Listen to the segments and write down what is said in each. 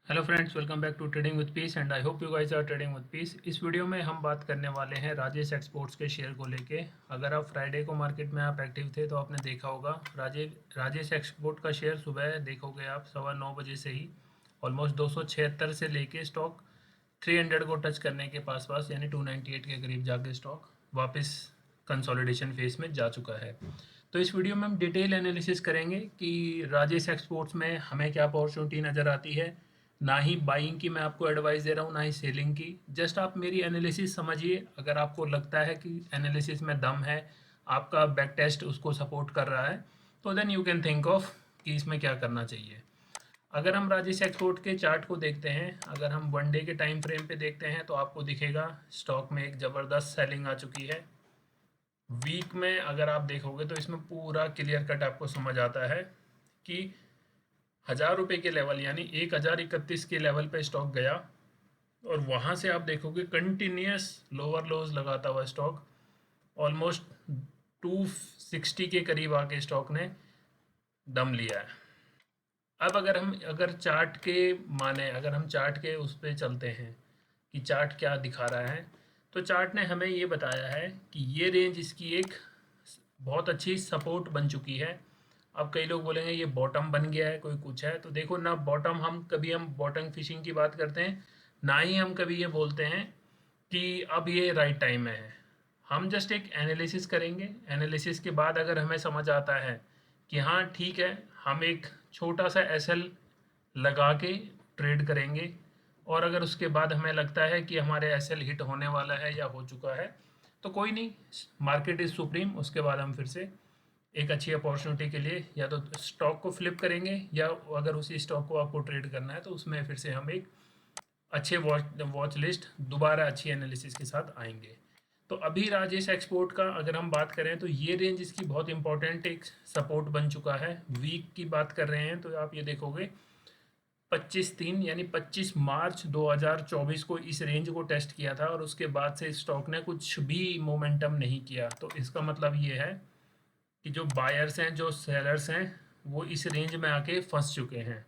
Hello friends, welcome back to trading with peace and I hope you guys are trading with peace. इस video में हम बात करने वाले हैं राजेश एक्सपोर्ट्स के शेयर को लेके। अगर आप फ्राइडे को मार्केट में आप एक्टिव थे तो आपने देखा होगा राजेश एक्सपोर्ट का शेयर सुबह देखोगे आप 9:15 से ही ऑलमोस्ट 276 से लेके स्टॉक 300 को टच करने के पास पास यानी 298 के करीब जाके स्टॉक वापस कंसोलिडेशन फेज में जा चुका है। तो इस वीडियो में हम डिटेल एनालिसिस करेंगे कि राजेश एक्सपोर्ट्स में हमें क्या अपॉर्चुनिटी नज़र आती है। ना ही बाइंग की मैं आपको एडवाइस दे रहा हूँ, ना ही सेलिंग की। जस्ट आप मेरी एनालिसिस समझिए। अगर आपको लगता है कि एनालिसिस में दम है, आपका बैक टेस्ट उसको सपोर्ट कर रहा है, तो then you can think of कि इसमें क्या करना चाहिए। अगर हम राजेश एक्सपोर्ट के चार्ट को देखते हैं, अगर हम वन डे के टाइम फ्रेम पे देखते हैं तो आपको दिखेगा स्टॉक में एक ज़बरदस्त सेलिंग आ चुकी है। वीक में अगर आप देखोगे तो इसमें पूरा क्लियर कट आपको समझ आता है कि 1000 रुपये के लेवल यानी 1031 के लेवल पे स्टॉक गया और वहाँ से आप देखोगे कंटिन्यूस लोअर लोज लगाता हुआ स्टॉक ऑलमोस्ट 260 के करीब आके स्टॉक ने दम लिया है। अब अगर चार्ट के माने, अगर हम चार्ट के उस पर चलते हैं कि चार्ट क्या दिखा रहा है, तो चार्ट ने हमें ये बताया है कि ये रेंज इसकी एक बहुत अच्छी सपोर्ट बन चुकी है। अब कई लोग बोलेंगे ये बॉटम बन गया है, कोई कुछ है, तो देखो ना, बॉटम हम बॉटम फिशिंग की बात करते हैं, ना ही हम कभी ये बोलते हैं कि अब ये राइट टाइम है। हम जस्ट एक एनालिसिस करेंगे। एनालिसिस के बाद अगर हमें समझ आता है कि हाँ ठीक है, हम एक छोटा सा एसएल लगा के ट्रेड करेंगे, और अगर उसके बाद हमें लगता है कि हमारे एसएल हिट होने वाला है या हो चुका है, तो कोई नहीं, मार्केट इज़ सुप्रीम। उसके बाद हम फिर से एक अच्छी अपॉर्चुनिटी के लिए या तो स्टॉक को फ्लिप करेंगे, या अगर उसी स्टॉक को आपको ट्रेड करना है तो उसमें फिर से हम एक अच्छे वॉच लिस्ट दोबारा अच्छी एनालिसिस के साथ आएंगे। तो अभी राजेश एक्सपोर्ट का अगर हम बात करें तो ये रेंज इसकी बहुत इंपॉर्टेंट एक सपोर्ट बन चुका है। वीक की बात कर रहे हैं तो आप ये देखोगे 25/3 यानी 25 मार्च 2024 को इस रेंज को टेस्ट किया था और उसके बाद से स्टॉक ने कुछ भी मोमेंटम नहीं किया। तो इसका मतलब ये है कि जो बायर्स हैं, जो सेलर्स हैं, वो इस रेंज में आके फंस चुके हैं।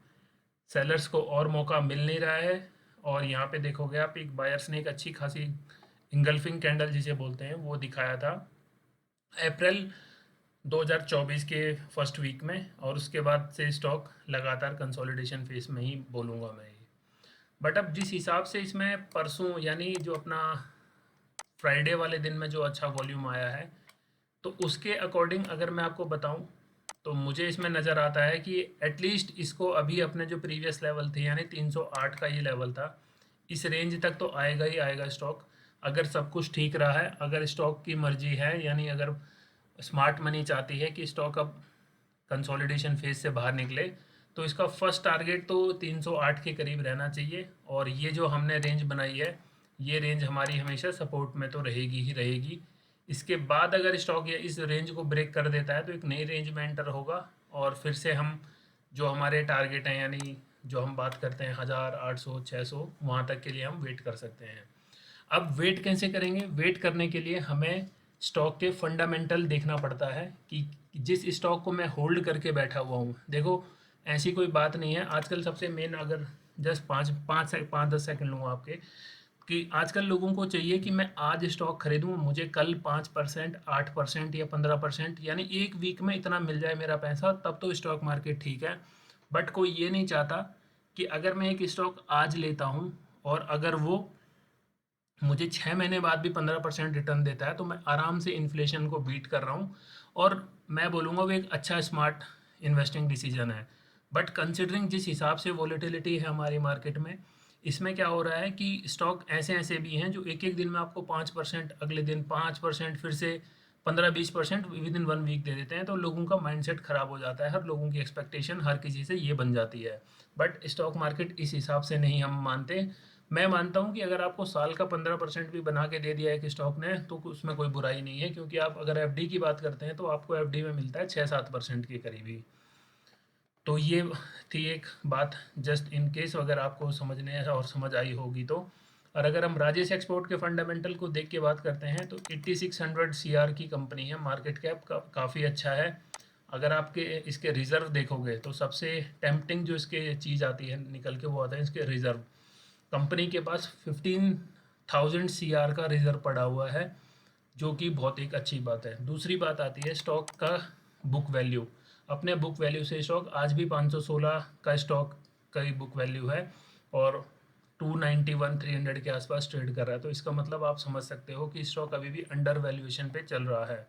सेलर्स को और मौका मिल नहीं रहा है। और यहाँ पे देखोगे आप, एक बायर्स ने एक अच्छी खासी इंगल्फिंग कैंडल जिसे बोलते हैं वो दिखाया था अप्रैल 2024 के फर्स्ट वीक में, और उसके बाद से स्टॉक लगातार कंसोलिडेशन फेस में ही बोलूँगा मैं ये। बट अब जिस हिसाब से इसमें परसों यानी जो अपना फ्राइडे वाले दिन में जो अच्छा वॉल्यूम आया है, तो उसके अकॉर्डिंग अगर मैं आपको बताऊं तो मुझे इसमें नज़र आता है कि एटलीस्ट इसको अभी अपने जो प्रीवियस लेवल थे यानी 308 का ये लेवल था, इस रेंज तक तो आएगा ही आएगा स्टॉक। अगर सब कुछ ठीक रहा है, अगर स्टॉक की मर्जी है, यानी अगर स्मार्ट मनी चाहती है कि स्टॉक अब कंसोलिडेशन फेज से बाहर निकले, तो इसका फर्स्ट टारगेट तो 308 के करीब रहना चाहिए। और ये जो हमने रेंज बनाई है, ये रेंज हमारी हमेशा सपोर्ट में तो रहेगी ही रहेगी। इसके बाद अगर स्टॉक ये इस रेंज को ब्रेक कर देता है तो एक नई रेंज में एंटर होगा, और फिर से हम जो हमारे टारगेट हैं यानी जो हम बात करते हैं 1800 600 वहाँ तक के लिए हम वेट कर सकते हैं। अब वेट कैसे करेंगे? वेट करने के लिए हमें स्टॉक के फंडामेंटल देखना पड़ता है कि जिस स्टॉक को मैं होल्ड करके बैठा हुआ हूँ, देखो ऐसी कोई बात नहीं है। आजकल सबसे मेन, अगर जस्ट 5-10 सेकंड लूँगा आपके, कि आजकल लोगों को चाहिए कि मैं आज स्टॉक खरीदूं, मुझे कल 5% 8% या 15% यानी एक वीक में इतना मिल जाए मेरा पैसा, तब तो स्टॉक मार्केट ठीक है। बट कोई ये नहीं चाहता कि अगर मैं एक स्टॉक आज लेता हूं और अगर वो मुझे 6 महीने बाद भी 15% रिटर्न देता है, तो मैं आराम से इन्फ्लेशन को बीट कर रहा हूँ, और मैं बोलूँगा वो एक अच्छा स्मार्ट इन्वेस्टिंग डिसीजन है। बट कंसिडरिंग जिस हिसाब से वॉलेटिलिटी है हमारी मार्केट में, इसमें क्या हो रहा है कि स्टॉक ऐसे ऐसे भी हैं जो एक एक दिन में आपको 5%, अगले दिन 5%, फिर से 15-20% विद इन वन वीक दे देते हैं। तो लोगों का माइंडसेट ख़राब हो जाता है, हर लोगों की एक्सपेक्टेशन हर किसी से ये बन जाती है। बट स्टॉक मार्केट इस हिसाब से नहीं हम मानते। मैं मानता हूँ कि अगर आपको साल का 15% भी बना के दे दिया है कि स्टॉक ने, तो उसमें कोई बुराई नहीं है, क्योंकि आप अगर एफडी की बात करते हैं तो आपको एफडी में मिलता है 6-7% के करीब ही। तो ये थी एक बात, जस्ट इन केस अगर आपको समझने और समझ आई होगी तो। और अगर हम राजेश एक्सपोर्ट के फंडामेंटल को देख के बात करते हैं तो 8600 सीआर की कंपनी है, मार्केट कैप काफ़ी अच्छा है। अगर आपके इसके रिज़र्व देखोगे तो सबसे टेम्पटिंग जो इसके चीज़ आती है निकल के, वो आता है इसके रिज़र्व। कंपनी के पास 15,000 CR का रिज़र्व पड़ा हुआ है, जो कि बहुत एक अच्छी बात है। दूसरी बात आती है स्टॉक का बुक वैल्यू। अपने बुक वैल्यू से स्टॉक आज भी 516 का स्टॉक का ही बुक वैल्यू है, और 291 300 के आसपास ट्रेड कर रहा है। तो इसका मतलब आप समझ सकते हो कि स्टॉक अभी भी अंडर वैल्यूएशन पे चल रहा है।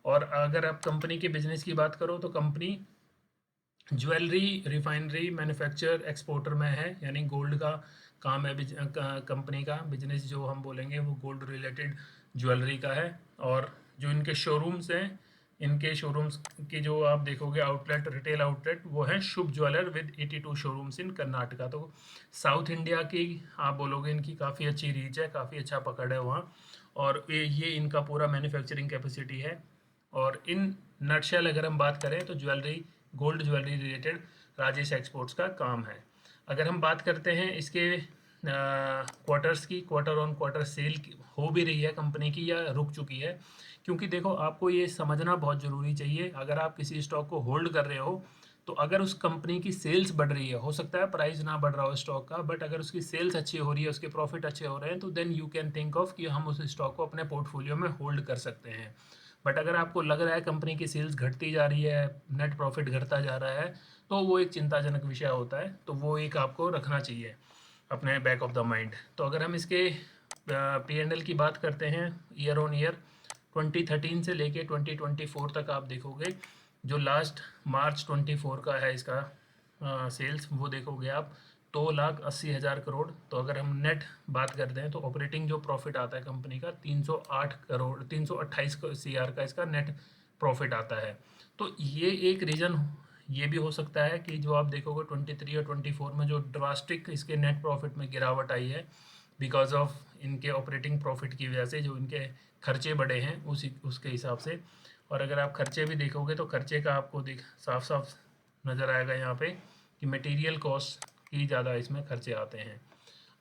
और अगर आप कंपनी के बिजनेस की बात करो तो company jewellery, refinery, manufacture, exporter में है, यानी गोल्ड का काम है। कंपनी का बिजनेस जो हम बोलेंगे वो गोल्ड रिलेटेड ज्वेलरी का है। और जो इनके शोरूम्स हैं, इनके शोरूम्स की जो आप देखोगे आउटलेट, रिटेल आउटलेट, वो है शुभ ज्वेलर विद 82 शोरूम्स इन कर्नाटका। तो साउथ इंडिया की आप बोलोगे इनकी काफ़ी अच्छी रीच है, काफ़ी अच्छा पकड़ है वहाँ। और ये इनका पूरा मैन्युफैक्चरिंग कैपेसिटी है। और इन नटशेल अगर हम बात करें तो jewellery, gold jewellery related Rajesh exports का काम है। अगर हम बात करते हैं इसके क्वार्टर्स की, क्वार्टर ऑन क्वार्टर सेल हो भी रही है कंपनी की या रुक चुकी है, क्योंकि देखो आपको ये समझना बहुत ज़रूरी चाहिए। अगर आप किसी स्टॉक को होल्ड कर रहे हो तो अगर उस कंपनी की सेल्स बढ़ रही है, हो सकता है प्राइस ना बढ़ रहा हो स्टॉक का, बट अगर उसकी सेल्स अच्छी हो रही है, उसके प्रॉफिट अच्छे हो रहे हैं, तो then you can think of कि हम उस स्टॉक को अपने पोर्टफोलियो में होल्ड कर सकते हैं। बट अगर आपको लग रहा है कंपनी की सेल्स घटती जा रही है, नेट प्रॉफिट घटता जा रहा है, तो वो एक चिंताजनक विषय होता है। तो वो एक आपको रखना चाहिए अपने बैक ऑफ द माइंड। तो अगर हम इसके P&L की बात करते हैं ईयर ऑन ईयर, 2013 से लेके 2024 तक आप देखोगे, जो लास्ट मार्च 24 का है इसका सेल्स, वो देखोगे आप 2,80,000 करोड़। तो अगर हम नेट बात करते हैं तो ऑपरेटिंग जो प्रॉफिट आता है कंपनी का 308 करोड़, 328 CR का इसका नेट प्रॉफिट आता है। तो ये एक रीज़न ये भी हो सकता है कि जो आप देखोगे 23 और 24 में जो ड्रास्टिक इसके नेट प्रॉफिट में गिरावट आई है, बिकॉज ऑफ इनके ऑपरेटिंग प्रॉफिट की वजह से जो इनके खर्चे बढ़े हैं उसी उसके हिसाब से। और अगर आप खर्चे भी देखोगे तो खर्चे का आपको साफ साफ नज़र आएगा यहाँ पे कि मटेरियल कॉस्ट की ज़्यादा इसमें खर्चे आते हैं।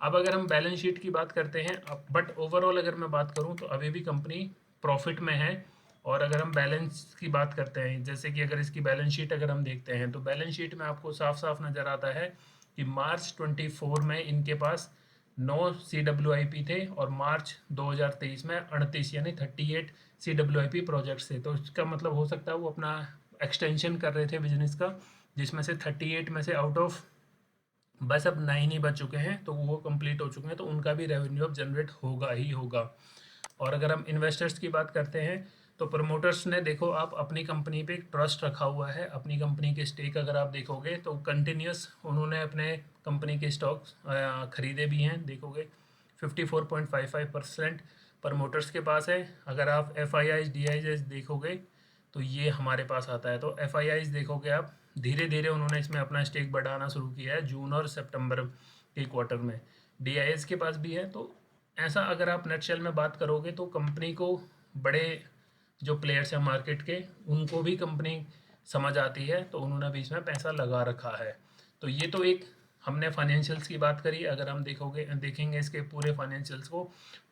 अब अगर हम बैलेंस शीट की बात करते हैं, अब बट ओवरऑल अगर मैं बात करूँ तो अभी भी कंपनी प्रॉफिट में है। और अगर हम बैलेंस की बात करते हैं, जैसे कि अगर इसकी बैलेंस शीट अगर हम देखते हैं तो बैलेंस शीट में आपको साफ साफ नज़र आता है कि मार्च 24 में इनके पास 9 CWIP थे, और मार्च 2023 में 38 यानी 38 CWIP प्रोजेक्ट्स थे। तो इसका मतलब हो सकता है वो अपना एक्सटेंशन कर रहे थे बिजनेस का, जिसमें से 38 में से आउट ऑफ बस अब 9 ही बच चुके हैं, तो वो कंप्लीट हो चुके हैं, तो उनका भी रेवेन्यू अब जनरेट होगा ही होगा। और अगर हम इन्वेस्टर्स की बात करते हैं तो प्रमोटर्स ने देखो आप अपनी कंपनी पे ट्रस्ट रखा हुआ है। अपनी कंपनी के स्टेक अगर आप देखोगे तो कंटिन्यूस उन्होंने अपने कंपनी के स्टॉक्स खरीदे भी हैं, देखोगे 54.55% प्रमोटर्स के पास है। अगर आप FIIs DIs देखोगे तो ये हमारे पास आता है। तो FIIs देखोगे आप, धीरे धीरे उन्होंने इसमें अपना स्टेक बढ़ाना शुरू किया है जून और सितंबर के क्वार्टर में। DIs के पास भी है। तो ऐसा अगर आप नटशेल में बात करोगे तो कंपनी को, बड़े जो प्लेयर्स हैं मार्केट के, उनको भी कंपनी समझ आती है, तो उन्होंने भी इसमें पैसा लगा रखा है। तो ये तो एक हमने फाइनेंशियल्स की बात करी। अगर हम देखेंगे इसके पूरे फाइनेंशियल्स को,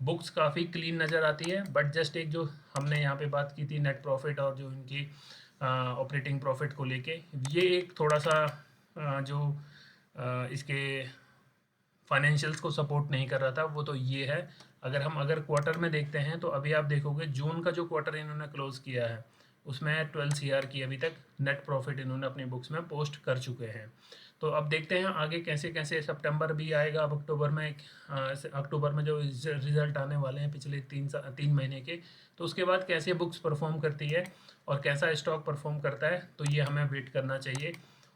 बुक्स काफ़ी क्लीन नज़र आती है, बट जस्ट एक जो हमने यहाँ पे बात की थी नेट प्रॉफिट और जो इनकी ऑपरेटिंग प्रॉफिट को लेके, ये एक थोड़ा सा जो इसके फाइनेंशियल्स को सपोर्ट नहीं कर रहा था, वो तो ये है। अगर क्वार्टर में देखते हैं तो अभी आप देखोगे जून का जो क्वार्टर इन्होंने क्लोज किया है उसमें 12 CR की अभी तक नेट प्रॉफिट इन्होंने अपनी बुक्स में पोस्ट कर चुके हैं। तो अब देखते हैं आगे कैसे कैसे, सितंबर भी आएगा, अब अक्टूबर में जो रिजल्ट आने वाले हैं पिछले 3 महीने के, तो उसके बाद कैसे बुक्स परफॉर्म करती है और कैसा स्टॉक परफॉर्म करता है, तो ये हमें वेट करना चाहिए।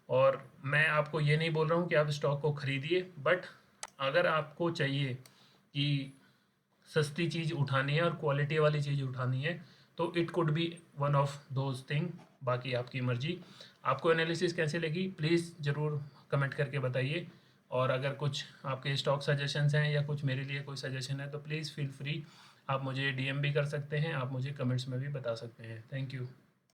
और मैं आपको ये नहीं बोल रहा हूँ कि आप स्टॉक को खरीदिए, बट अगर आपको चाहिए कि सस्ती चीज़ उठानी है और क्वालिटी वाली चीज़ उठानी है, तो it could be one of those thing. बाकी आपकी मर्जी। आपको एनालिसिस कैसे लगी प्लीज़ ज़रूर कमेंट करके बताइए। और अगर कुछ आपके स्टॉक सजेशंस हैं या कुछ मेरे लिए कोई सजेशन है तो प्लीज़ फील फ्री, आप मुझे DM भी कर सकते हैं, आप मुझे कमेंट्स में भी बता सकते हैं। Thank you.